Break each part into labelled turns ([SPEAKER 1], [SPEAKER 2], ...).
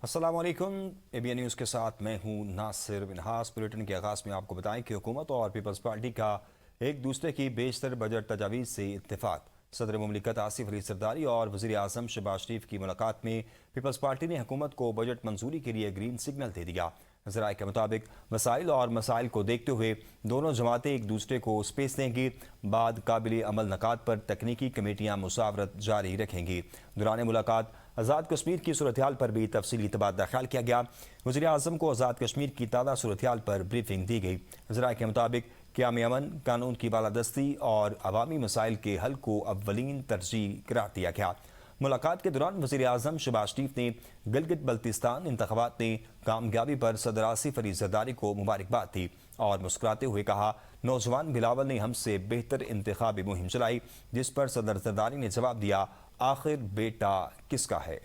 [SPEAKER 1] السلام علیکم اے be N news کے ساتھ میں ہوں ناصر منہاس۔ بلیٹن کے آغاز میں آپ کو بتائیں کہ حکومت اور پیپلز پارٹی کا ایک دوسرے کی بیشتر بجٹ تجاویز سے اتفاق۔ صدر مملکت آصف علی زرداری اور وزیر اعظم شہباز شریف کی ملاقات میں پیپلز پارٹی نے حکومت کو بجٹ منظوری کے لیے گرین سگنل دے دیا۔ ذرائع کے مطابق وسائل اور مسائل کو دیکھتے ہوئے دونوں جماعتیں ایک دوسرے کو سپیس دیں گی۔ بعد قابل عمل نکات پر تکنیکی کمیٹیاں مشاورت جاری رکھیں گی۔ دوران ملاقات آزاد کشمیر کی صورتحال پر بھی تفصیلی تبادلہ خیال کیا گیا۔ وزیر اعظم کو آزاد کشمیر کی تازہ صورتحال پر بریفنگ دی گئی۔ ذرائع کے مطابق قیام امن، قانون کی بالادستی اور عوامی مسائل کے حل کو اولین ترجیح قرار دیا گیا۔ ملاقات کے دوران وزیر اعظم شہباز شریف نے گلگت بلتستان انتخابات میں کامیابی پر صدر آصف علی زرداری کو مبارکباد دی اور مسکراتے ہوئے کہا، نوجوان بلاول نے ہم سے بہتر انتخابی مہم چلائی، جس پر صدر زرداری نے جواب دیا، آخر بیٹا کس کا ہے؟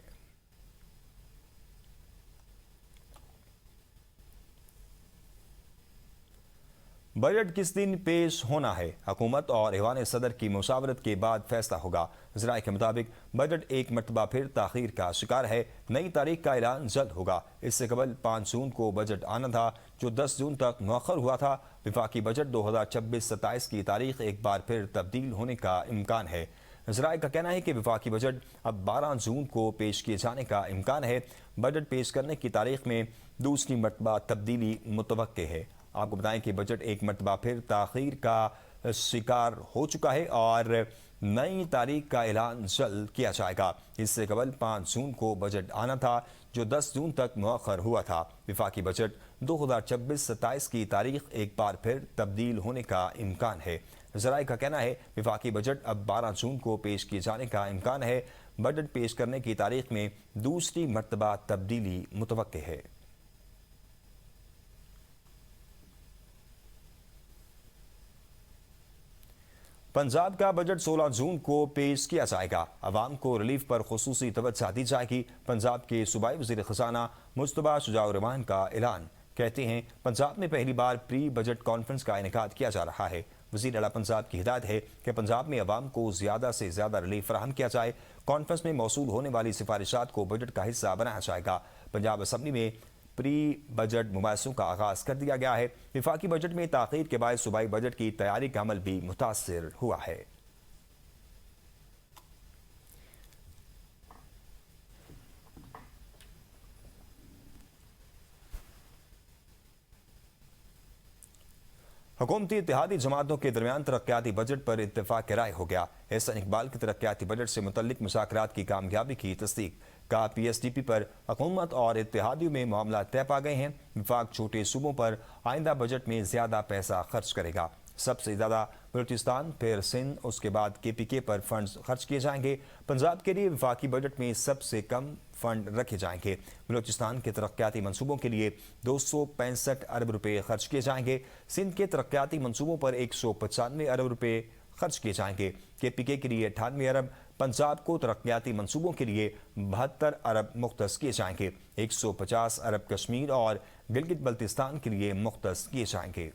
[SPEAKER 1] بجٹ کس دن پیش ہونا ہے؟ حکومت اور ایوان صدر کی مشاورت کے بعد فیصلہ ہوگا۔ ذرائع کے مطابق بجٹ ایک مرتبہ پھر تاخیر کا شکار ہے۔ نئی تاریخ کا اعلان جلد ہوگا۔ اس سے قبل 5 جون کو بجٹ آنا تھا، جو 10 جون تک مؤخر ہوا تھا۔ وفاقی بجٹ 2026-27 کی تاریخ ایک بار پھر تبدیل ہونے کا امکان ہے۔ ذرائع کا کہنا ہے کہ وفاقی بجٹ اب 12 جون کو پیش کیے جانے کا امکان ہے۔ بجٹ پیش کرنے کی تاریخ میں دوسری مرتبہ تبدیلی متوقع ہے۔ آپ کو بتائیں کہ بجٹ ایک مرتبہ پھر تاخیر کا شکار ہو چکا ہے اور نئی تاریخ کا اعلان جلد کیا جائے گا۔ اس سے قبل 5 جون کو بجٹ آنا تھا، جو 10 جون تک مؤخر ہوا تھا۔ وفاقی بجٹ 2026-27 کی تاریخ ایک بار پھر تبدیل ہونے کا امکان ہے۔ ذرائع کا کہنا ہے وفاقی بجٹ اب 12 جون کو پیش کیے جانے کا امکان ہے۔ بجٹ پیش کرنے کی تاریخ میں دوسری مرتبہ تبدیلی متوقع ہے۔ پنجاب کا بجٹ 16 جون کو پیش کیا جائے گا۔ عوام کو ریلیف پر خصوصی توجہ دی جائے گی۔ پنجاب کے صوبائی وزیر خزانہ مجتبیٰ شجاع الرحمان کا اعلان۔ کہتے ہیں، پنجاب میں پہلی بار پری بجٹ کانفرنس کا انعقاد کیا جا رہا ہے۔ وزیر اعلیٰ پنجاب کی ہدایت ہے کہ پنجاب میں عوام کو زیادہ سے زیادہ ریلیف فراہم کیا جائے۔ کانفرنس میں موصول ہونے والی سفارشات کو بجٹ کا حصہ بنایا جائے گا۔ پنجاب اسمبلی میں پری بجٹ مباحثوں کا آغاز کر دیا گیا ہے۔ وفاقی بجٹ میں تاخیر کے باعث صوبائی بجٹ کی تیاری کا عمل بھی متاثر ہوا ہے۔ حکومتی اتحادی جماعتوں کے درمیان ترقیاتی بجٹ پر اتفاق رائے ہو گیا۔ احسن اقبال کی ترقیاتی بجٹ سے متعلق مذاکرات کی کامیابی کی تصدیق کا پی ایس ڈی پی پر حکومت اور اتحادیوں میں معاملات طے پا گئے ہیں۔ وفاق چھوٹے صوبوں پر آئندہ بجٹ میں زیادہ پیسہ خرچ کرے گا۔ سب سے زیادہ بلوچستان، پھر سندھ، اس کے بعد کے پی کے پر فنڈز خرچ کیے جائیں گے۔ پنجاب کے لیے وفاقی بجٹ میں سب سے کم فنڈ رکھے جائیں گے۔ بلوچستان کے ترقیاتی منصوبوں کے لیے 265 ارب روپے خرچ کیے جائیں گے۔ سندھ کے ترقیاتی منصوبوں پر 195 ارب روپے خرچ کیے جائیں گے۔ کے پی کے لیے 98 ارب۔ پنجاب کو ترقیاتی منصوبوں کے لیے 72 ارب مختص کیے جائیں گے۔ 150 ارب کشمیر اور گلگت بلتستان کے لیے مختص کیے جائیں گے۔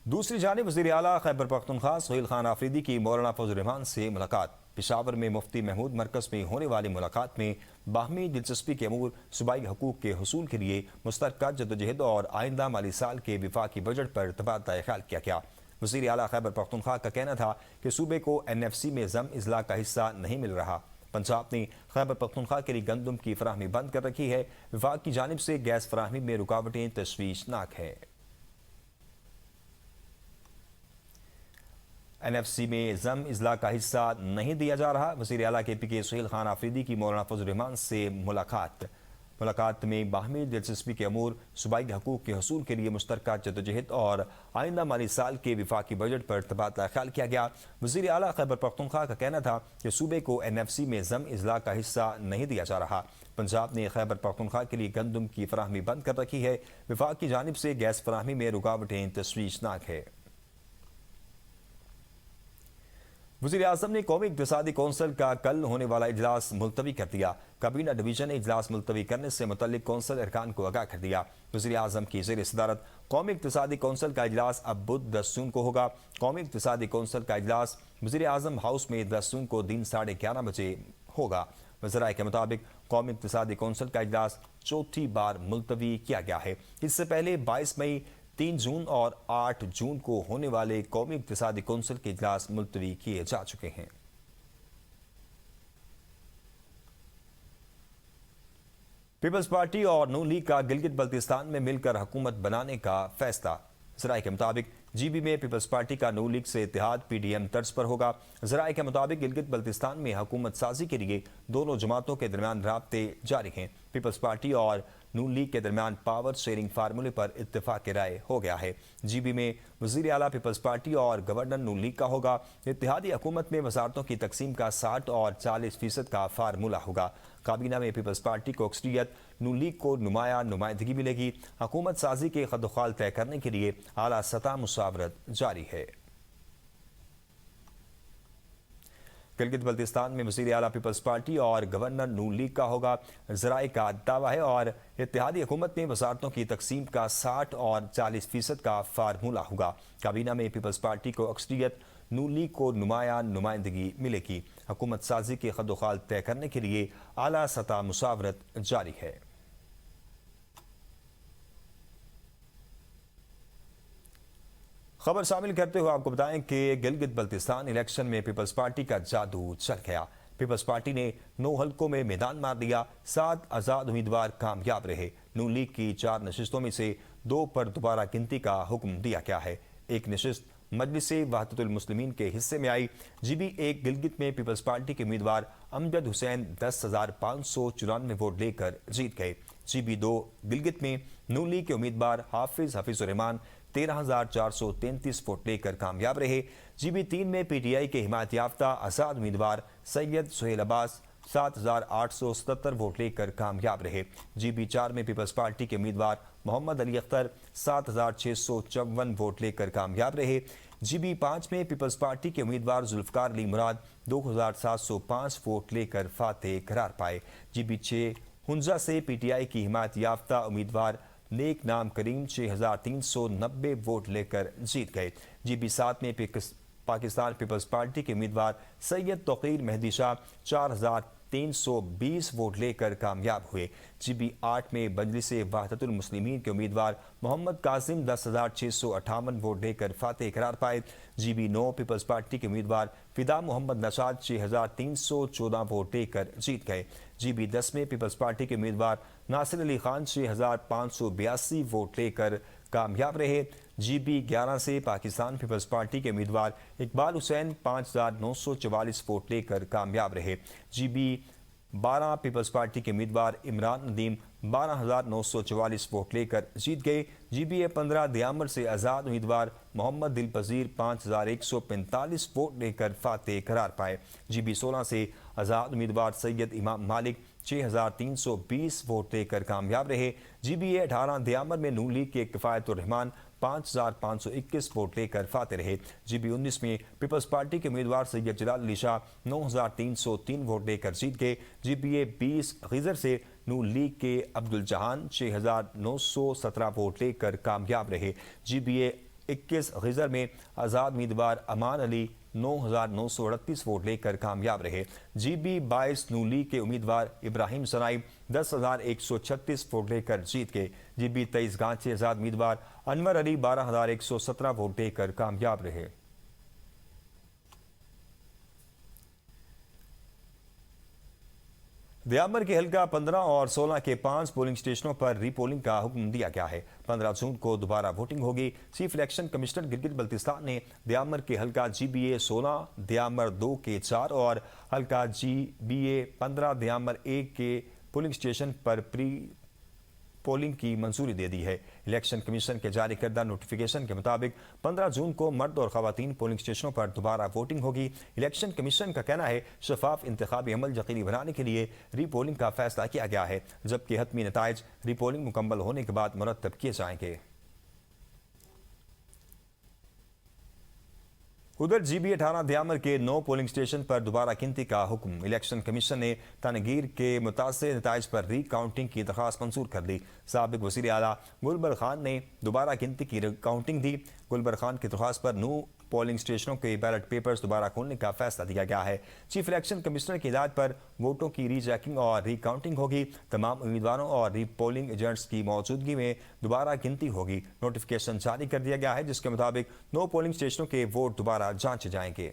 [SPEAKER 1] دوسری جانب وزیر اعلیٰ خیبر پختونخوا سہیل خان آفریدی کی مولانا فضل الرحمان سے ملاقات۔ پشاور میں مفتی محمود مرکز میں ہونے والی ملاقات میں باہمی دلچسپی کے امور، صوبائی حقوق کے حصول کے لیے مشترکہ جدوجہد اور آئندہ مالی سال کے وفاقی بجٹ پر تبادلہ خیال کیا گیا۔ وزیر اعلیٰ خیبر پختونخوا کا کہنا تھا کہ صوبے کو این ایف سی میں ضم اضلاع کا حصہ نہیں مل رہا۔ پنجاب نے خیبر پختونخوا کے لیے گندم کی فراہمی بند کر رکھی ہے۔ وفاق کی جانب سے گیس فراہمی میں رکاوٹیں تشویشناک ہیں۔ این ایف سی میں ضم اضلاع کا حصہ نہیں دیا جا رہا۔ وزیر اعلیٰ کے پی کے سہیل خان آفریدی کی مولانا فضل الرحمان سے ملاقات میں باہمی دلچسپی کے امور، صوبائی حقوق کے حصول کے لیے مشترکہ جدوجہد اور آئندہ مالی سال کے وفاقی بجٹ پر تبادلہ خیال کیا گیا۔ وزیر اعلیٰ خیبر پختونخوا کا کہنا تھا کہ صوبے کو این ایف سی میں ضم اضلاع کا حصہ نہیں دیا جا رہا۔ پنجاب نے خیبر پختونخوا کے لیے گندم کی فراہمی بند کر رکھی ہے۔ وفاق کی جانب سے گیس فراہمی میں رکاوٹیں تشویشناک ہے۔ वज़ीर आज़म ने कौमी इक़्तिसादी कौंसिल का कल होने वाला इजलास मुलतवी कर दिया। काबीना डिवीजन ने इजलास मुलतवी करने से मुतल्लिक कौंसिल अरकान को आगाह कर दिया। वज़ीर आज़म की ज़ेर सदारत कौमी इक़्तिसादी कौंसिल का इजलास अब बुध 10 जून को होगा। कौमी इक़्तिसादी कौंसिल का इजलास वज़ीर आज़म हाउस में 10 जून को दिन 11:30 बजे होगा। वज़राए के मुताबिक कौमी इक़्तिसादी कौंसिल का इजलास चौथी बार मुलतवी किया गया है। इससे पहले 22 मई, 3 जून और 8 जून को होने वाले कौमी इक़्तिसादी कौंसिल के इजलास मुलतवी किए जा चुके हैं। पीपल्स पार्टी और नून लीग का गिलगित बल्तिस्तान में मिलकर हुकूमत बनाने का फैसला। ज़राए के मुताबिक जीबी में पीपल्स पार्टी का नून लीग से इत्तेहाद पीडीएम तर्ज पर होगा। ज़राए के मुताबिक गिलगित बल्तिस्तान में हुकूमत साजी के लिए दोनों जमातों के दरमियान राब्ते जारी हैं। पीपल्स पार्टी और नून लीग के दरमियान पावर शेयरिंग फार्मूले पर इत्तेफाक राय हो गया है। जीबी में वज़ीर आला पीपल्स पार्टी और गवर्नर नून लीग का होगा। इत्तेहादी हुकूमत में वजारतों की तकसीम का 60 और 40% का फार्मूला होगा। काबीना में पीपल्स पार्टी को अक्सरियत, नून लीग को नुमाइंदगी मिलेगी। हुकूमत साजी के खदखाल तय करने के लिए आला सतह मुशावरत जारी है। गिलगित बल्तिस्तान में वज़ीर आला पीपल्स पार्टी और गवर्नर नून लीग का होगा। ज़राए का दावा है और इत्तेहादी हुकूमत में वजारतों की तकसीम का 60 और 40% का फार्मूला होगा। काबीना में पीपल्स पार्टी को अक्सरियत, नून लीग को नुमाइंदगी मिलेगी। हुकूमत साजी के खदोखाल तय करने के लिए आला सतह मुशावरत जारी है। खबर शामिल करते हुए आपको बताएं कि गिलगित बल्तिस्तान इलेक्शन में पीपल्स पार्टी का जादू चल गया। पीपल्स पार्टी ने 9 हल्कों में मैदान मार दिया। 7 आज़ाद उम्मीदवार कामयाब रहे। नून लीग की 4 नशिस्तों में से 2 पर दोबारा गिनती का हुक्म दिया गया है। एक नशिस्त मजलिसे वहदतुल मुस्लिमीन के हिस्से में आई। जीबी 1 गिलगित में पीपल्स पार्टी के उम्मीदवार अमजद हुसैन 10,594 वोट लेकर जीत गए। जीबी 2 गिलगित में नून लीग के उम्मीदवार हाफिजुर रहमान 13,433 वोट लेकर कामयाब रहे। जीबी 3 में पीटीआई के हिमायत याफ्ता आज़ाद उम्मीदवार सैयद सुहेल अब्बास 7,877 वोट लेकर कामयाब रहे। जीबी 4 में पीपल्स पार्टी के उम्मीदवार मोहम्मद अली अख्तर 7,654 वोट लेकर कामयाब रहे। जीबी 5 में पीपल्स पार्टी के उम्मीदवार जुल्फकार अली मुराद 2,705 वोट लेकर फातेह करार पाए। जीबी 6 हुंजा से पीटीआई की हिमायत याफ्ता उम्मीदवार नेक नाम करीम 6,390 वोट लेकर जीत गए। जीबी 7 में पाकिस्तान पीपल्स पार्टी के उम्मीदवार सैयद तौकीर मेहदी शाह 4,320 वोट लेकर कामयाब हुए। जीबी 8 में मजलिसे वहदतुल मुस्लिमीन के उम्मीदवार मोहम्मद कासिम 10,658 वोट लेकर फातेह करार पाए। जीबी 9 पीपल्स पार्टी के उम्मीदवार फिदा मोहम्मद नशाद 6,314 वोट लेकर जीत गए। जीबी 10 में पीपल्स पार्टी के उम्मीदवार नासिर अली खान 6,582 वोट लेकर कामयाब रहे। जीबी 11 से पाकिस्तान पीपल्स पार्टी के उम्मीदवार इकबाल हुसैन 5,944 वोट लेकर कामयाब रहे। जीबी 12 पीपल्स पार्टी के उम्मीदवार इमरान नदीम 12,944 वोट लेकर जीत गए। जीबी 15 दियामर से आज़ाद उम्मीदवार मोहम्मद दिल पजीर 5,145 वोट लेकर फातेह करार पाए। जीबी 16 से आज़ाद उम्मीदवार सैयद इमाम मालिक 6,320 वोट लेकर कामयाब रहे। जीबी 18 दियामर में नून लीग के किफ़ायतुर रहमान 5,521 वोट लेकर फातेह रहे। जीबी 19 में पीपल्स पार्टी के उम्मीदवार सैयद जलाल अली शाह 9,303 वोट लेकर जीत गए। जीबी 20 गीजर से नून लीग के अब्दुल जहान 6,917 वोट लेकर कामयाब रहे। जीबी 21 गीजर में आज़ाद उम्मीदवार अमान अली 9,938 वोट लेकर कामयाब रहे। जीबी 22 नून लीग के उम्मीदवार इब्राहिम सनाई 10,136 वोट लेकर जीत गए। जीबी 23 गांचे आज़ाद उम्मीदवार अनवर अली 12,117 वोट लेकर कामयाब रहे। दियामर के हल्का 15 और 16 के 5 पोलिंग स्टेशनों पर रीपोलिंग का हुक्म दिया गया है। 15 जून को दोबारा वोटिंग होगी। Chief election commissioner Gilgit Baltistan ने दियामर के हल्का GBA 16, दियामर 2 के 4 और हल्का GBA 15 दियामर 1 के पोलिंग स्टेशन पर प्री पोलिंग की मंजूरी दे दी है। इलेक्शन कमीशन के जारी करदा नोटिफिकेशन के मुताबिक 15 जून को मर्द और खवातीन पोलिंग स्टेशनों पर दोबारा वोटिंग होगी। इलेक्शन कमीशन का कहना है शफाफ इंतखाबी अमल यकीनी बनाने के लिए रीपोलिंग का फैसला किया गया है, जबकि हतमी नताइज रीपोलिंग मुकम्मल होने के बाद मुरतब किए जाएंगे। उधर GB18 दयामर के 9 पोलिंग स्टेशन पर दोबारा गिनती का हुक्म। इलेक्शन कमीशन ने तनगीर के मुतासिर नताइज पर री काउंटिंग की दरख्वास्त मंजूर कर दी। साबिक वज़ीर आला गुलबर खान ने दोबारा गिनती की काउंटिंग दी। गुलबर खान की दरख्वास्त पर 9 पोलिंग स्टेशनों के बैलेट पेपर्स दोबारा खोलने का फैसला दिया गया है। चीफ इलेक्शन कमिश्नर की हिदायत पर वोटों की रीचेकिंग और री काउंटिंग होगी। तमाम उम्मीदवारों और री पोलिंग एजेंट्स की मौजूदगी में दोबारा गिनती होगी। नोटिफिकेशन जारी कर दिया गया है जिसके मुताबिक 9 पोलिंग स्टेशनों के वोट दोबारा जांचे जाएंगे।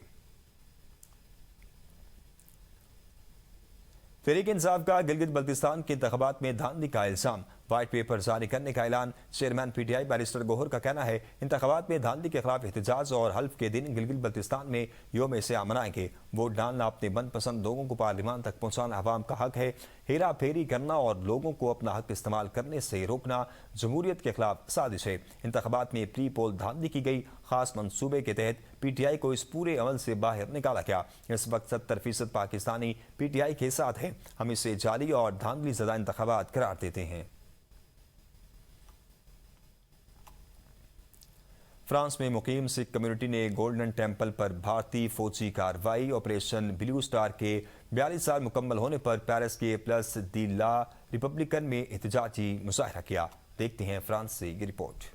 [SPEAKER 1] तहरीक इंसाफ का गिलगित बल्तिस्तान के इंतखाबात में धांधली का इल्जाम। व्हाइट पेपर जारी करने का ऐलान। चेयरमैन PTI बैरिस्टर गोहर का कहना है इंतखाबात में धांधली के खिलाफ एहतजाज और हल्फ के दिन गिलगित बल्तिस्तान में योम स्याह मनाएंगे। वोट डालना अपने मनपसंद लोगों को पार्लिमान तक पहुंचाना अवाम का हक है। हेरा फेरी करना और लोगों को अपना हक इस्तेमाल करने से रोकना जमहूरियत के खिलाफ साजिश है। इंतखाबात में प्री पोल धांधली की गई। खास मंसूबे के तहत PTI को इस पूरे अमल से बाहर निकाला गया। इस वक्त 70% पाकिस्तानी PTI के साथ है। हम इसे जाली और धांधली ज़दा इंतखाबात करार देते हैं। फ्रांस में मुकीम सिख कम्युनिटी ने गोल्डन टेम्पल पर भारतीय फौजी कार्रवाई। ऑपरेशन ब्लू स्टार के 42 साल मुकम्मल होने पर पेरिस के प्लस दी ला रिपब्लिकन में एहतजाजी मुजाहरा किया। देखते हैं फ्रांस से ये रिपोर्ट।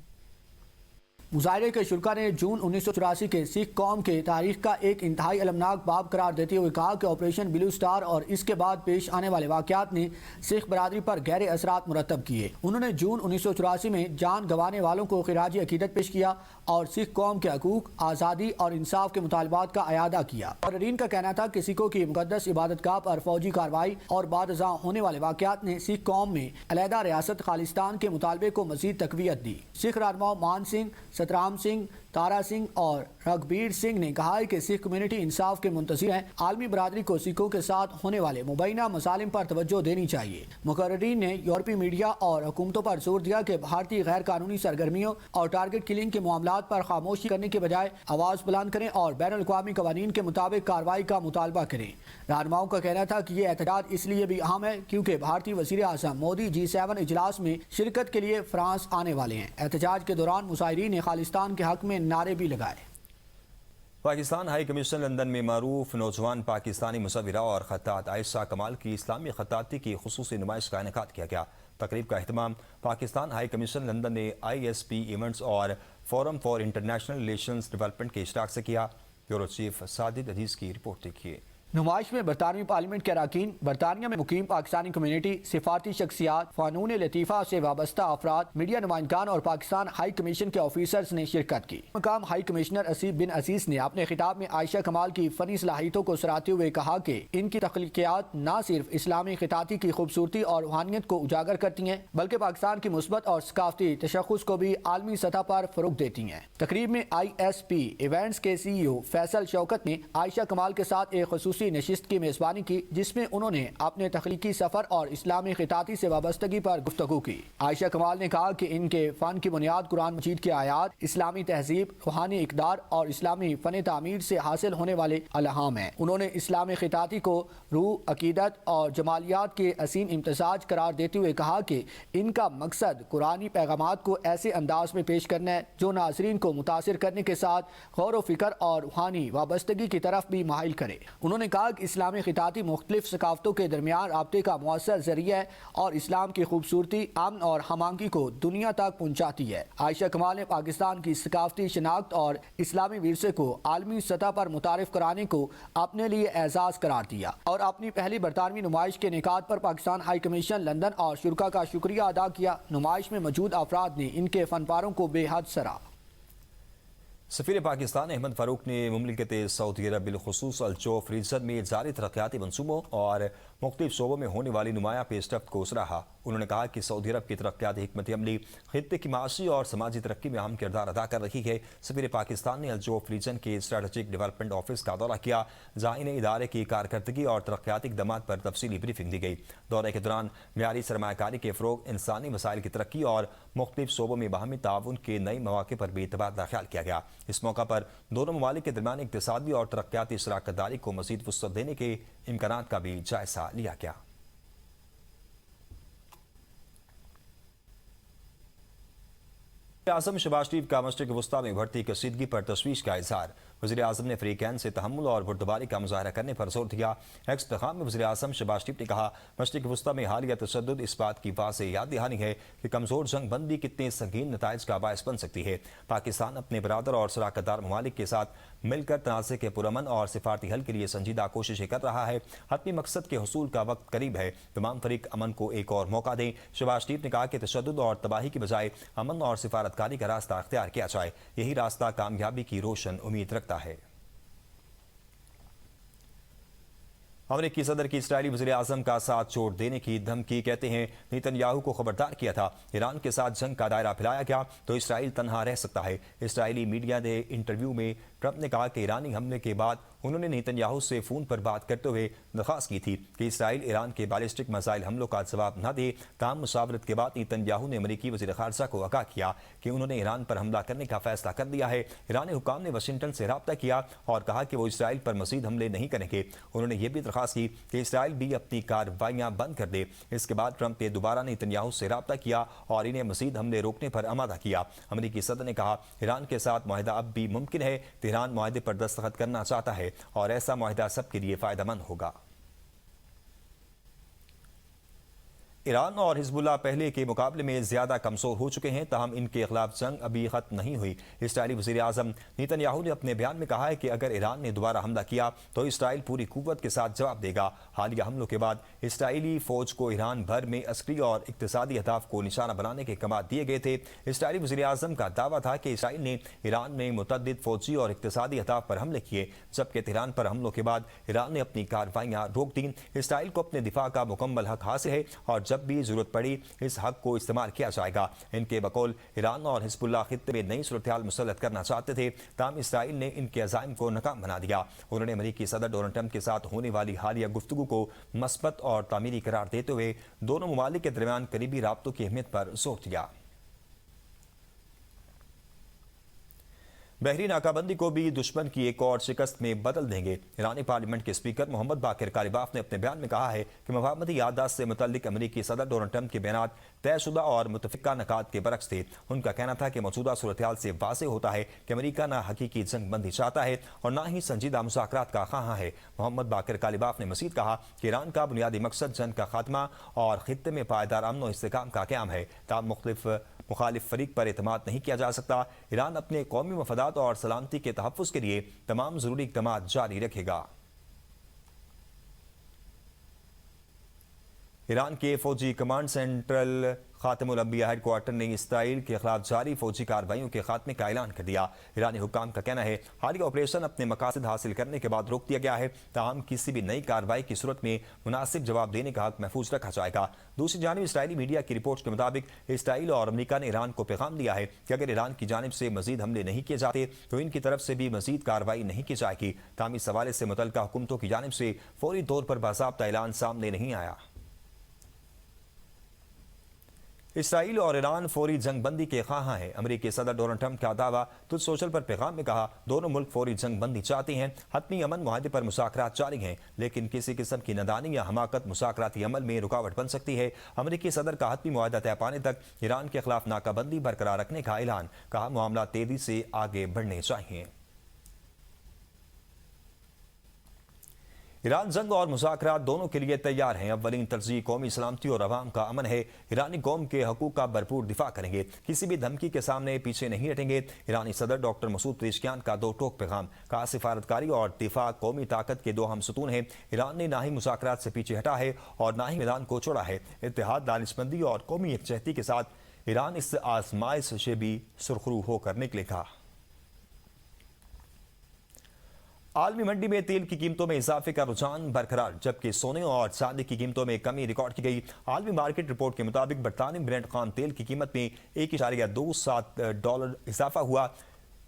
[SPEAKER 2] मुजाहरे के शुरा ने जून 1984 के सिख कौम के तारीख का एक इंतहाई अलमनाक बाब करार देते हुए कहा कि ऑपरेशन ब्लू स्टार और इसके बाद पेश आने वाले वाक़यात ने सिख बरादरी पर गहरे असरात मुरतब किए। उन्होंने जून 1984 में जान गंवाने वालों को खिराजी अकीदत पेश किया और सिख कौम के हकूक, आज़ादी और इंसाफ के मुतालबात का अयादा किया। मुकर्रिरीन का कहना था कि सिखों की मुकद्दस इबादतगाह पर फौजी कार्रवाई और बादज़ा होने वाले वाक़यात ने सिख कौम में अलहदा रियासत खालिस्तान के मुतालबे को मज़ीद तक़वियत दी। सिख रहनुमा मान सिंह, सतराम सिंह, तारा सिंह और रघबीर सिंह ने कहा है कि सिख कम्युनिटी इंसाफ के मुंतज़िर हैं। आलमी बरादरी को सिखों के साथ होने वाले मुबैना मसालिम पर तवज्जो देनी चाहिए। मुकर्रिरीन ने यूरोपीय मीडिया और हुकूमतों पर जोर दिया कि भारतीय गैर कानूनी सरगर्मियों और टारगेट किलिंग के मामलात पर खामोशी करने के बजाय आवाज़ बुलंद करें और बैन अल-अक़वामी क़वानीन के मुताबिक कार्रवाई का मुतालबा करें। रहनुमाओं का कहना था कि ये एहतजाज इसलिए भी अहम है क्योंकि भारतीय वज़ीर आज़म मोदी G7 इजलास में शिरकत के लिए फ्रांस आने वाले हैं। एहतजाज के दौरान मुजाहिरीन ने खालिस्तान के हक में नारे भी लगाए।
[SPEAKER 1] पाकिस्तान हाई कमीशन लंदन में मारूफ नौजवान पाकिस्तानी मुसव्विरा और खत्तात आयशा कमाल की इस्लामी खत्ताती की खुसूसी नुमाइश का इनेकाद किया गया। तकरीब का एहतमाम पाकिस्तान हाई कमीशन लंदन ने ISP इवेंट्स और forum for international relations development के इश्तराक से किया। ब्यूरो चीफ साजिद अजीज की रिपोर्ट देखिए।
[SPEAKER 2] नुमाइश में बरतानवी पार्लियामेंट के अरकान, बरतानिया में मुकीम पाकिस्तानी कम्युनिटी, सिफारती शख्सियात, फ़ानून लतीफ़ा से वाबस्ता अफराद, मीडिया नुमाइंदान और पाकिस्तान हाई कमीशन के ऑफिसर्स ने शिरकत की। मकाम हाई कमिश्नर असीफ बिन अजीज ने अपने खिताब में आयशा कमाल की फ़नी सलाहियतों को सराहते हुए कहा कि इनकी तख्लीकियात न सिर्फ इस्लामी खिताती की खूबसूरती और रूहानियत को उजागर करती हैं बल्कि पाकिस्तान की मुस्बत और सकाफती तशख़्ख़ुस को भी आलमी सतह पर फ़रोग़ देती हैं। तकरीब में ISP इवेंट्स के CEO फैसल शौकत ने आयशा कमाल के साथ एक खुसूसी नशिस्त की मेजबानी की जिसमें उन्होंने अपने तख्लीकी सफर और इस्लामी खिताती से वाबस्तगी पर गुफ्तगू की। आयशा कमाल ने कहा कि इनके फन की बुनियाद कुरान मजीद के आयात, इस्लामी तहजीब, रूहानी इक़दार और इस्लामी फन तामीर से हासिल होने वाले अलहाम है। उन्होंने इस्लामी खिताती को रूह, अकीदत और जमालियात के असीम इम्तजाज करार देते हुए कहा कि इनका मकसद कुरानी पैगामात को ऐसे अंदाज में पेश करना है जो नाज़रीन को मुतासिर करने के साथ गौर व फिक्र और रूहानी वाबस्तगी की तरफ भी माहिल करे। उन्होंने कहा कि इस्लामी खिताती मुख्तलिफ सकाफ़तों के दरमियान राब्ते का मुअस्सर ज़रिया है और इस्लाम की खूबसूरती, अमन और हमांगी को दुनिया तक पहुँचाती है। आयशा कमाल ने पाकिस्तान की सकाफ़ती शनाख्त और इस्लामी विरसे को आलमी सतह पर मुतारिफ कराने को अपने लिए एजाज़ करार दिया और अपनी पहली बरतानवी नुमाइश के इनेकाद पर पाकिस्तान हाई कमीशन लंदन और शुरा का शुक्रिया अदा किया। नुमाइश में मौजूद अफराद ने इनके फनपारों को बेहद सराहा।
[SPEAKER 1] सफ़ीर पाकिस्तान अहमद फ़ारूक ने मुमलिकत सऊदी अरब बिलखुसूस अलजोफ रीजन में जारी तरक्याती मनसूबों और मुख्तलिफ शोबों में होने वाली नुमाया पेशरफ्त को सराहा। उन्होंने कहा कि सऊदी अरब की तरक्याती हिकमत अमली खित्ते की माशी और समाजी तरक्की में अहम किरदार अदा कर रही है। सफ़ीर पाकिस्तान ने अलजोफ रीजन के स्ट्रेटजिक डेवलपमेंट ऑफिस का दौरा किया जहाँ इन्हें इदारे की कारकर्दगी और तरक्याती इक़दामात पर तफसीली ब्रीफिंग दी गई। दौरे के दौरान मियारी सरमायाकारी के फ़रोग़, इंसानी मसाइल की तरक्की और मुख्तलिफ शोबों में बाहमी ताउन के नए मौके पर भी तबादला ख्याल किया गया। इस मौका पर दोनों ममालिक के दरमियान इक़्तिसादी और तरक्याती शराकत दारी को मज़ीद वुसअत देने के इम्कानात का भी जायज़ा लिया गया। आज़म शहबाज शरीफ का मशरिक़ वस्ता में बढ़ती कसीदगी पर तशवीश का इज़हार। वज़ीर आज़म ने फ़रीक़ैन से तहम्मुल और बुर्दबारी का मुज़ाहरा करने पर जोर दिया। एक्स पैगाम में वज़ीर आज़म शहबाज शरीफ ने कहा, मशरिक़ वस्ती में हालिया तशद्दुद इस बात की वाज़ेह याद दहानी है कि कमज़ोर जंग बंदी कितने संगीन नताइज का बायस बन सकती है। पाकिस्तान अपने बरादर और शराकतदार ममालिक के साथ मिलकर तनाज़े के पुरअमन और सिफारती हल के लिए संजीदा कोशिशें कर रहा है। हतमी मकसद के हुसूल का वक्त करीब है। तमाम फरीक अमन को एक और मौका दें। शहबाज शरीफ ने कहा कि तशद्दुद और तबाही की बजाय अमन और सिफारतकारी का रास्ता अख्तियार किया जाए। यही रास्ता कामयाबी की रोशन उम्मीद रखता है। अमेरिकी सदर की इस्राएली वज़ीर आज़म का साथ छोड़ देने की धमकी। कहते हैं नेतन्याहू को खबरदार किया था, ईरान के साथ जंग का दायरा फैलाया गया तो इसराइल तन्हा रह सकता है। इसराइली मीडिया ने इंटरव्यू में ट्रंप ने कहा कि ईरानी हमले के बाद उन्होंने नेतन्याहू से फ़ोन पर बात करते हुए दरख्वास्त की थी कि इसराइल ईरान के बैलिस्टिक मिसाइल हमलों का जवाब न दे। ताम मुशावरत के बाद नेतन्याहू ने अमेरिकी वज़ीर ख़ारजा को आगाह किया कि उन्होंने ईरान पर हमला करने का फैसला कर दिया है। ईरानी हुकाम ने वाशिंगटन से रब्ता किया और कहा कि वो इसराइल पर मज़ीद हमले नहीं करेंगे। उन्होंने ये भी दरख्वास्त की कि इसराइल भी अपनी कार्रवाइयाँ बंद कर दे। इसके बाद ट्रंप ने दोबारा नेतन्याहू से रब्ता किया और इन्हें मज़ीद हमले रोकने पर आमादा किया। अमेरिकी सदर ने कहा, ईरान के साथ मुआहदा अब भी मुमकिन है। तेहरान मुआहदे पर दस्तखत करना चाहता है और ऐसा मुआहदा सबके लिए फ़ायदेमंद होगा। ईरान और हिजबुल्लाह पहले के मुकाबले में ज्यादा कमजोर हो चुके हैं, ताहम इनके खिलाफ जंग अभी खत्म नहीं हुई। इसराइली वज़ीर आज़म नेतन्याहू ने अपने बयान में कहा है कि अगर ईरान ने दोबारा हमला किया तो इसराइल पूरी कुव्वत के साथ जवाब देगा। हालिया हमलों के बाद इसराइली फौज को ईरान भर में अस्करी और इक्तिसादी अहदाफ को निशाना बनाने के कमांड दिए गए थे। इसराइली वज़ीर आज़म का दावा था कि इसराइल ने ईरान में मुतअद्दिद फौजी और इक्तिसादी अहदाफ पर हमले किए, जबकि तेहरान पर हमलों के बाद ईरान ने अपनी कार्रवाइयाँ रोक दी। इसराइल को अपने दिफा का मुकम्मल हक हासिल है और जब भी जरूरत पड़ी इस हक को इस्तेमाल किया जाएगा। इनके बकौल ईरान और हिजबुल्लाह खित्ते में नई सूरत-ए-हाल मुसल्लत करना चाहते थे, ताहम इसराइल ने इनके अज़ाइम को नाकाम बना दिया। उन्होंने अमेरिकी सदर डोनाल्ड ट्रंप के साथ होने वाली हालिया गुफ्तगू को मस्बत और तामीरी करार देते हुए दोनों ममालिक के दरमियान करीबी राब्तों की अहमियत पर जोर दिया। बहरी नाकाबंदी को भी दुश्मन की एक और शिकस्त में बदल देंगे। ईरानी पार्लियामेंट के स्पीकर मोहम्मद बाकिर कालिबाफ ने अपने बयान में कहा है कि मफाहमती याददाश्त से मुतल्लिक अमेरिकी सदर डोनाल्ड ट्रंप के बयान तयशुदा और मुतफ़िका नकात के बरक्स थे। उनका कहना था कि मौजूदा सूरत-ए-हाल से वाज़ेह होता है कि अमेरिका ना हकीकी जंग बंदी चाहता है और ना ही संजीदा मुज़ाकरात का ख़्वाह है। मोहम्मद बाकिर कालिबाफ ने मज़ीद कहा कि ईरान का बुनियादी मकसद जंग का खात्मा और खित्ते में पायदार अमन और इस्तेहकाम का क़याम है। ताहम मुखालिफ फरीक पर एतमाद नहीं किया जा सकता। ईरान अपने कौमी मफादात और सलामती के तहफ़्फ़ुज़ के लिए तमाम ज़रूरी इक़दाम जारी रखेगा। ईरान के फौजी कमांड सेंट्रल खातमुल अंबिया हेडक्वार्टर ने इसराइल के खिलाफ जारी फौजी कार्रवाइयों के खात्मे का ऐलान कर दिया। ईरानी हुक्काम का कहना है हालिया ऑपरेशन अपने मकासद हासिल करने के बाद रोक दिया गया है, ताहम किसी भी नई कार्रवाई की सूरत में मुनासिब जवाब देने का हक महफूज रखा जाएगा। दूसरी जानिब इसराइली मीडिया की रिपोर्ट के मुताबिक इसराइल और अमेरिका ने ईरान को पैगाम दिया है कि अगर ईरान की जानिब से मजीद हमले नहीं किए जाते तो इनकी तरफ से भी मजीद कार्रवाई नहीं की जाएगी। ताहम इस हवाले से मुतल्लिका हुकूमतों की जानिब से फौरी तौर पर बाज़ाब्ता ऐलान सामने नहीं आया। इसराइल और ईरान फौरी जंग बंदी के ख्वाह हैं। अमेरिकी सदर डोनाल्ड ट्रंप का दावा तुझ सोशल पर पैगाम में कहा, दोनों मुल्क फौरी जंग बंदी चाहते हैं। हतमी अमन मुआहदे पर मुज़ाकरात जारी हैं, लेकिन किसी किस्म की नादानी या हमाकत मुज़ाकराती अमल में रुकावट बन सकती है। अमेरिकी सदर का हतमी मुआहदा तय पाने तक ईरान के खिलाफ नाकाबंदी बरकरार रखने का ऐलान। कहा, मामला तेजी से आगे बढ़ने चाहिए। ईरान जंग और मुज़ाकरात दोनों के लिए तैयार हैं। अव्वलीन तरजीह कौमी सलामती और अवाम का अमन है। ईरानी कौम के हकूक़ का भरपूर दिफा करेंगे, किसी भी धमकी के सामने पीछे नहीं हटेंगे। ईरानी सदर डॉक्टर मसूद पेज़ेश्कियान का दो टोक पैगाम। कहा, सिफारतकारी और दिफा कौमी ताकत के दो हम सतून हैं। ईरान ने ना ही मुज़ाकरात से पीछे हटा है और ना ही मैदान को छोड़ा है। इत्तेहाद, दानिशमंदी और कौमी यकजहती के साथ ईरान इस आजमाइश से भी सुरखरू होकर निकलेगा। आलमी मंडी में तेल की कीमतों में इजाफे का रुझान बरकरार, जबकि सोने और चांदी की कीमतों में कमी रिकॉर्ड की गई। आलमी मार्केट रिपोर्ट के मुताबिक बरतानी ब्रेंट खाम तेल की कीमत में $1.27 इजाफा हुआ,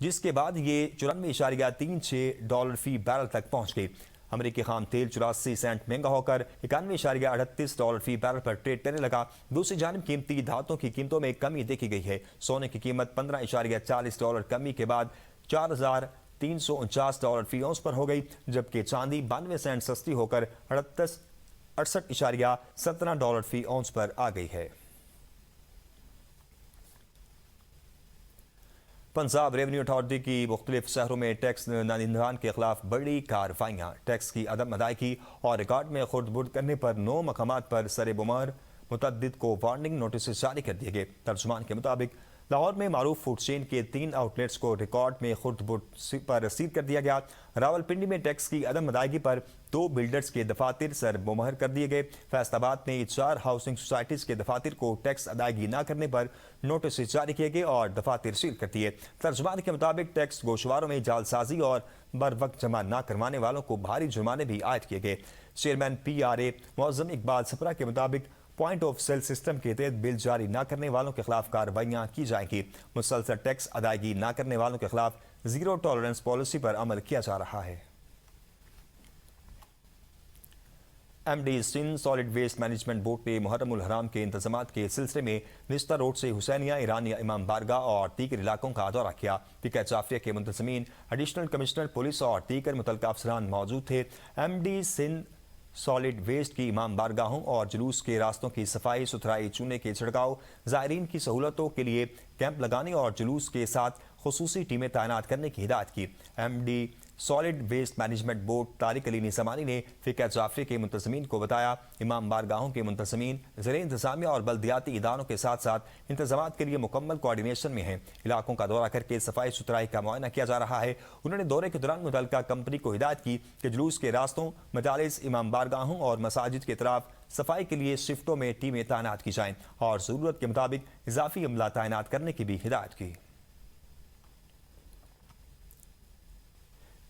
[SPEAKER 1] जिसके बाद ये $94.36 फी बैरल तक पहुंच गई। अमेरिकी खाम तेल 84 सेंट महंगा होकर $91.38 फी बैरल पर ट्रेड करने लगा। दूसरी जानिब कीमती धातों की कीमतों में कमी देखी गई है। सोने की कीमत $15.40 कमी के बाद $4,349 फी औंस पर हो गई, जबकि चांदी 92 सेंट सस्ती होकर $68.17 फी औंस पर आ गई है। پنجاب ریونیو اتھارٹی کی مختلف شہروں میں ٹیکس نادندگان کے خلاف بڑی کارروائیاں، ٹیکس کی عدم ادائیگی اور ریکارڈ میں خرد برد کرنے پر 9 مقامات پر سر بمہر متعدد کو وارننگ نوٹسز جاری کر دیے گئے۔ ترجمان کے مطابق لاہور میں معروف فوڈ چین کے 3 آؤٹ لیٹس کو ریکارڈ میں خرد برد پر سیل کر دیا گیا۔ راولپنڈی میں ٹیکس کی عدم ادائیگی پر 2 بلڈرز کے دفاتر سر بمہر کر دیے گئے۔ فیصل آباد میں 4 ہاؤسنگ سوسائٹیز کے دفاتر کو ٹیکس ادائیگی نہ کرنے پر نوٹسز جاری کیے گئے اور دفاتر سیل کر دیے۔ ترجمان کے مطابق ٹیکس گوشواروں میں جعل سازی اور بر وقت جمع نہ کروانے والوں کو بھاری جرمانے بھی عائد کیے گئے۔ چیئرمین PRA معظم اقبال سپرا کے مطابق پوائنٹ آف سیل سسٹم کے تحت بل جاری نہ کرنے والوں کے خلاف کارروائیاں کی جائیں گی۔ مسلسل ٹیکس ادائیگی نہ کرنے والوں کے خلاف زیرو ٹالرنس پالیسی پر عمل کیا جا رہا ہے۔ MD Sindh solid waste management board نے محرم الحرام کے انتظامات کے سلسلے میں نشتر روڈ سے حسینیہ ایرانیہ امام بارگاہ اور دیگر علاقوں کا دورہ کیا۔ پی جعفریہ کے منتظمین، ایڈیشنل کمشنر پولیس اور دیگر متعلقہ افسران موجود تھے۔ MD سندھ سالڈ ویسٹ کی امام بارگاہوں اور جلوس کے راستوں کی صفائی ستھرائی، چونے کے چھڑکاؤ، زائرین کی سہولتوں کے لیے کیمپ لگانے اور جلوس کے ساتھ خصوصی ٹیمیں تعینات کرنے کی ہدایت کی۔ MD solid waste management board Tariq Ali Nizamani نے فقہ جعفری کے منتظمین کو بتایا امام بارگاہوں کے منتظمین زیر انتظامیہ اور بلدیاتی اداروں کے ساتھ ساتھ انتظامات کے لیے مکمل کوارڈینیشن میں ہیں۔ علاقوں کا دورہ کر کے صفائی ستھرائی کا معائنہ کیا جا رہا ہے۔ انہوں نے دورے کے دوران متعلقہ کمپنی کو ہدایت کی کہ جلوس کے راستوں، مجالس، امام بارگاہوں اور مساجد کے اطراف صفائی کے لیے شفٹوں میں ٹیمیں تعینات کی جائیں اور ضرورت کے مطابق اضافی عملہ تعینات کرنے کی بھی ہدایت کی۔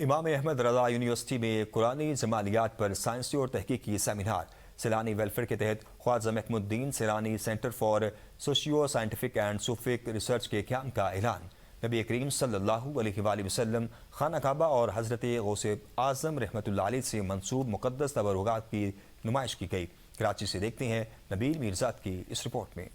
[SPEAKER 1] امام احمد رضا یونیورسٹی میں قرآنی جمالیات پر سائنسی اور تحقیقی سیمینار، سیلانی ویلفیئر کے تحت Khwaja Mahmood uddin Silani centre for socio scientific and Sufic research کے قیام کا اعلان۔ نبی کریم صلی اللہ علیہ وآلہ وسلم، خانہ کعبہ اور حضرت غوث اعظم رحمۃ اللہ علیہ سے منسوب مقدس تبرکات کی نمائش کی گئی۔ کراچی سے دیکھتے ہیں نبیل میرزاد کی اس رپورٹ میں۔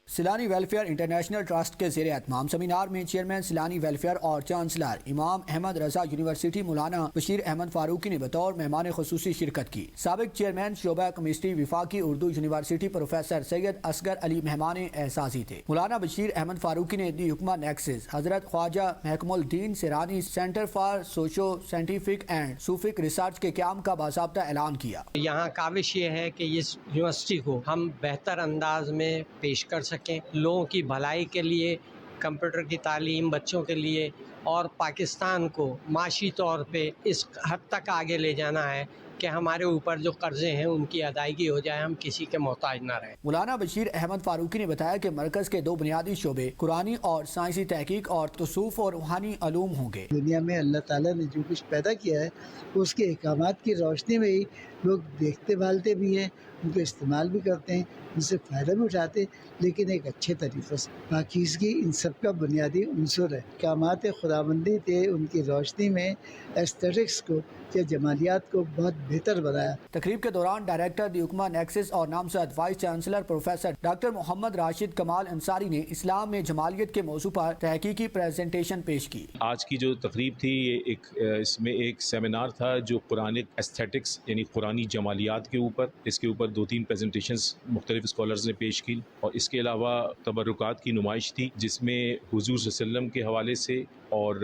[SPEAKER 2] سیلانی ویلفیئر انٹرنیشنل ٹرسٹ کے زیر اہتمام سیمینار میں چیئرمین سیلانی ویلفیئر اور چانسلر امام احمد رضا یونیورسٹی مولانا بشیر احمد فاروقی نے بطور مہمان خصوصی شرکت کی۔ سابق چیئرمین شعبہ کیمسٹری وفاقی اردو یونیورسٹی پروفیسر سید اصغر علی مہمان اعزازی تھے۔ مولانا بشیر احمد فاروقی نے دی حکمہ نیکسس حضرت Khwaja Mohkam uddin Silani centre for socio scientific and Sufic research کے قیام کا باضابطہ اعلان کیا۔
[SPEAKER 3] یہاں کاوش یہ ہے کہ اس یونیورسٹی کو ہم بہتر انداز میں پیش کر سکیں، لوگوں کی بھلائی کے لیے، کمپیوٹر کی تعلیم بچوں کے لیے، اور پاکستان کو معاشی طور پہ اس حد تک آگے لے جانا ہے کہ ہمارے اوپر جو قرضے ہیں ان کی ادائیگی ہو جائے، ہم کسی کے محتاج نہ رہیں۔
[SPEAKER 2] مولانا بشیر احمد فاروقی نے بتایا کہ مرکز کے 2 بنیادی شعبے قرآنی اور سائنسی تحقیق اور تصوف اور روحانی علوم ہوں گے۔
[SPEAKER 4] دنیا میں اللہ تعالیٰ نے جو کچھ پیدا کیا ہے اس کے احکامات کی روشنی میں ہی لوگ دیکھتے بھالتے بھی ہیں، ان کو استعمال بھی کرتے ہیں، ان سے فائدہ بھی اٹھاتے ہیں، لیکن ایک اچھے طریقے سے۔ پاکیزگی ان سب کا بنیادی عنصر ہے۔ احکامات خداوندی تھے، ان کی روشنی میں ایسٹیٹکس کو یا جمالیات کو بہت بہتر بنایا۔
[SPEAKER 2] تقریب کے دوران ڈائریکٹر دی حکمہ نیکسس اور نامزد وائس چانسلر پروفیسر ڈاکٹر محمد راشد کمال انصاری نے اسلام میں جمالیت کے موضوع پر تحقیقی پریزنٹیشن پیش کی۔
[SPEAKER 5] آج کی جو تقریب تھی یہ اس میں ایک سیمینار تھا جو قرآنک ایستھیٹکس یعنی قرآنی جمالیات کے اوپر، اس کے اوپر 2-3 پریزنٹیشنز مختلف اسکالرز نے پیش کی، اور اس کے علاوہ تبرکات کی نمائش تھی جس میں حضور صلی اللہ علیہ وسلم کے حوالے سے اور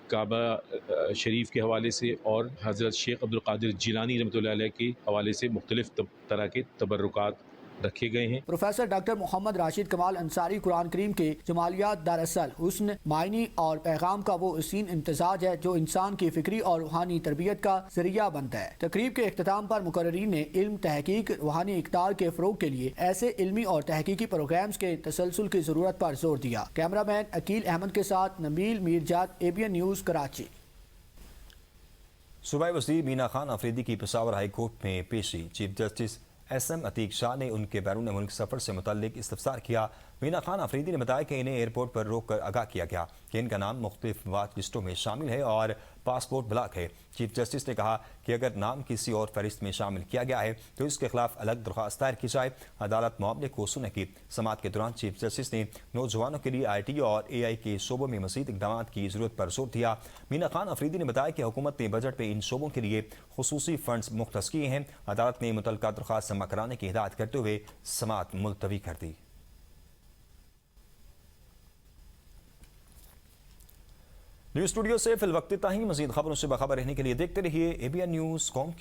[SPEAKER 5] کعبہ شریف کے حوالے سے اور حضرت شیخ عبد القادر جیلانی رحمۃ اللہ علیہ کے حوالے سے مختلف طرح کے تبرکات رکھے گئے ہیں۔
[SPEAKER 2] پروفیسر ڈاکٹر محمد راشد کمال انصاری قرآن کریم کے جمالیات دراصل حسن، معنی اور پیغام کا وہ حسین امتزاج ہے جو انسان کی فکری اور روحانی تربیت کا ذریعہ بنتا ہے۔ تقریب کے اختتام پر مقررین نے علم، تحقیق، روحانی اقدار کے فروغ کے لیے ایسے علمی اور تحقیقی پروگرامز کے تسلسل کی ضرورت پر زور دیا۔ کیمرہ مین عقیل احمد کے ساتھ نبیل میرزاد، ABN نیوز، کراچی۔
[SPEAKER 1] صوبائی وزیر مینا خان آفریدی کی پشاور ہائی کورٹ میں پیشی، چیف جسٹس SM عتیق شاہ نے ان کے بیرون ملک سفر سے متعلق استفسار کیا۔ مینا خان آفریدی نے بتایا کہ انہیں ایئرپورٹ پر روک کر آگاہ کیا گیا کہ ان کا نام مختلف واچ لسٹوں میں شامل ہے اور پاسپورٹ بلاک ہے۔ چیف جسٹس نے کہا کہ اگر نام کسی اور فہرست میں شامل کیا گیا ہے تو اس کے خلاف الگ درخواست دائر کی جائے۔ عدالت معاملے کو سنے گی۔ سماعت کے دوران چیف جسٹس نے نوجوانوں کے لیے IT اور AI کے شعبوں میں مزید اقدامات کی ضرورت پر زور دیا۔ مینا خان آفریدی نے بتایا کہ حکومت نے بجٹ میں ان شعبوں کے لیے خصوصی فنڈز مختص کیے ہیں۔ عدالت نے متعلقہ درخواست جمع کرانے کی ہدایت کرتے ہوئے سماعت ملتوی کر دی۔ न्यूज स्टूडियो से फिल वक्त इतना ही। मजीद खबरों से बाखबर रहने के लिए देखते रहिए ABN न्यूज़ कॉम।